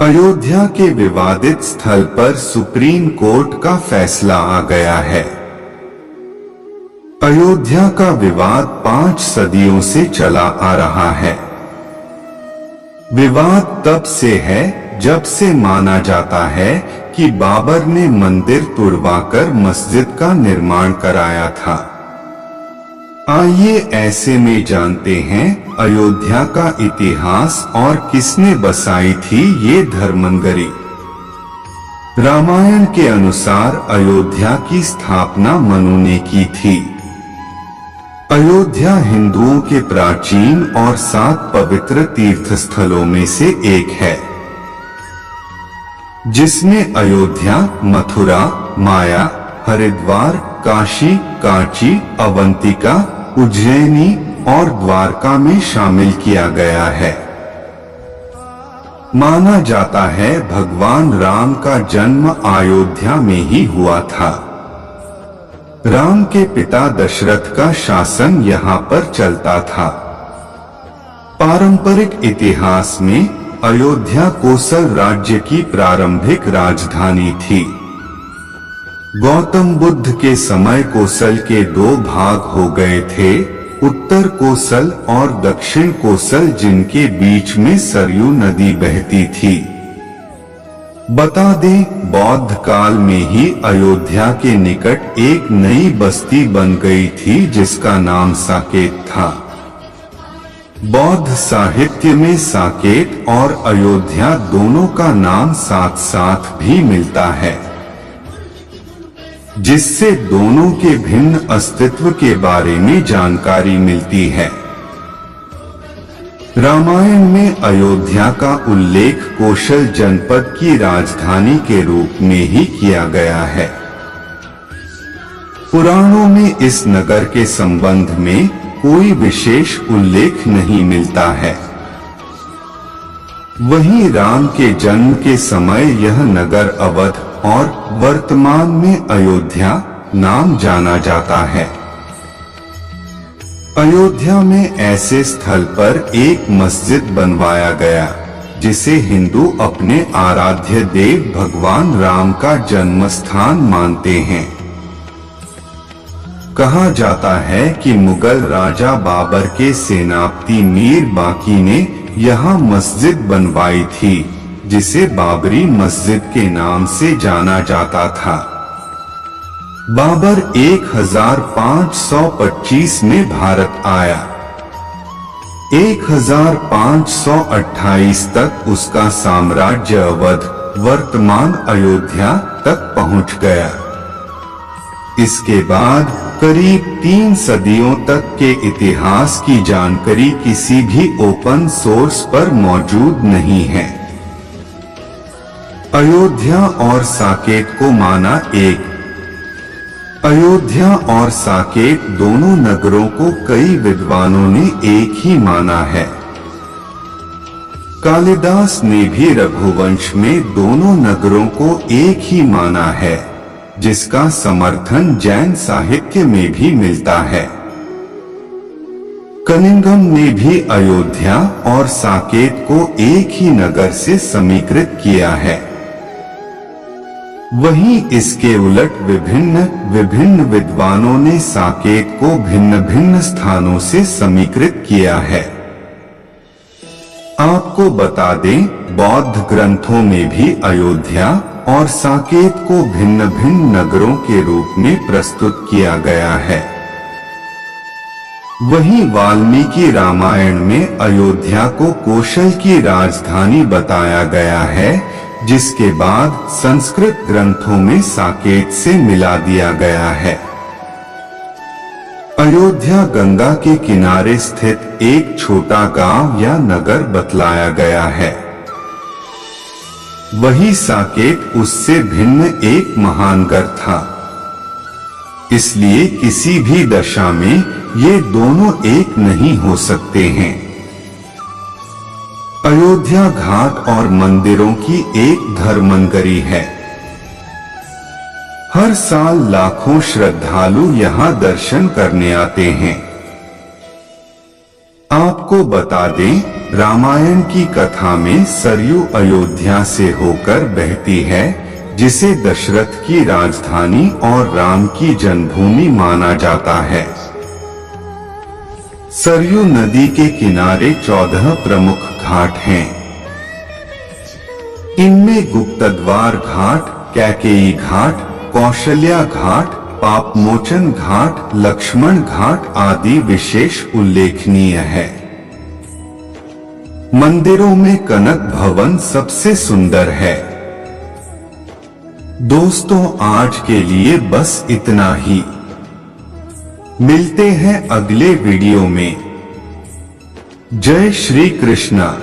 अयोध्या के विवादित स्थल पर सुप्रीम कोर्ट का फैसला आ गया है। अयोध्या का विवाद 5 सदियों से चला आ रहा है। विवाद तब से है जब से माना जाता है कि बाबर ने मंदिर तुड़वाकर मस्जिद का निर्माण कराया था। आइए ऐसे में जानते हैं अयोध्या का इतिहास और किसने बसाई थी ये धर्मनगरी। रामायण के अनुसार अयोध्या की स्थापना मनु ने की थी। अयोध्या हिंदुओं के प्राचीन और 7 पवित्र तीर्थस्थलों में से एक है, जिसमें अयोध्या, मथुरा, माया, हरिद्वार, काशी, कांची, अवंतिका, उज्जैनी और द्वारका में शामिल किया गया है। माना जाता है भगवान राम का जन्म अयोध्या में ही हुआ था। राम के पिता दशरथ का शासन यहाँ पर चलता था। पारंपरिक इतिहास में अयोध्या कोसल राज्य की प्रारंभिक राजधानी थी। गौतम बुद्ध के समय कोसल के 2 भाग हो गए थे, उत्तर कोसल और दक्षिण कोसल, जिनके बीच में सरयू नदी बहती थी। बता दें, बौद्ध काल में ही अयोध्या के निकट एक नई बस्ती बन गई थी जिसका नाम साकेत था। बौद्ध साहित्य में साकेत और अयोध्या दोनों का नाम साथ साथ भी मिलता है, जिससे दोनों के भिन्न अस्तित्व के बारे में जानकारी मिलती है। रामायण में अयोध्या का उल्लेख कौशल जनपद की राजधानी के रूप में ही किया गया है। पुराणों में इस नगर के संबंध में कोई विशेष उल्लेख नहीं मिलता है। वहीं राम के जन्म के समय यह नगर अवध और वर्तमान में अयोध्या नाम जाना जाता है। अयोध्या में ऐसे स्थल पर एक मस्जिद बनवाया गया जिसे हिंदू अपने आराध्य देव भगवान राम का जन्म स्थान मानते हैं। कहा जाता है कि मुगल राजा बाबर के सेनापति मीर बाकी ने यहाँ मस्जिद बनवाई थी, जिसे बाबरी मस्जिद के नाम से जाना जाता था। बाबर 1525 में भारत आया। 1528 तक उसका साम्राज्य अवध, वर्तमान अयोध्या तक पहुंच गया। इसके बाद करीब 3 सदियों तक के इतिहास की जानकारी किसी भी ओपन सोर्स पर मौजूद नहीं है। अयोध्या और साकेत को माना एक। अयोध्या और साकेत दोनों नगरों को कई विद्वानों ने एक ही माना है। कालिदास ने भी रघुवंश में दोनों नगरों को एक ही माना है, जिसका समर्थन जैन साहित्य में भी मिलता है। कनिंघम ने भी अयोध्या और साकेत को एक ही नगर से समीकृत किया है। वहीं इसके उलट विभिन्न विद्वानों ने साकेत को भिन्न भिन्न स्थानों से समीकृत किया है। आपको बता दें, बौद्ध ग्रंथों में भी अयोध्या और साकेत को भिन्न भिन्न नगरों के रूप में प्रस्तुत किया गया है। वहीं वाल्मीकि रामायण में अयोध्या को कौशल की राजधानी बताया गया है, जिसके बाद संस्कृत ग्रंथों में साकेत से मिला दिया गया है। अयोध्या गंगा के किनारे स्थित एक छोटा गांव या नगर बतलाया गया है। वही साकेत उससे भिन्न एक महानगर था। इसलिए किसी भी दशा में ये दोनों एक नहीं हो सकते हैं। अयोध्या घाट और मंदिरों की एक धर्मनगरी है। हर साल लाखों श्रद्धालु यहाँ दर्शन करने आते हैं। आपको बता दें, रामायण की कथा में सरयू अयोध्या से होकर बहती है, जिसे दशरथ की राजधानी और राम की जन्मभूमि माना जाता है। सरयू नदी के किनारे 14 प्रमुख घाट हैं। इनमें गुप्तद्वार घाट, कैकेयी घाट, कौशल्या घाट, पापमोचन घाट, लक्ष्मण घाट आदि विशेष उल्लेखनीय है। मंदिरों में कनक भवन सबसे सुंदर है। दोस्तों, आज के लिए बस इतना ही। मिलते हैं अगले वीडियो में। जय श्री कृष्णा।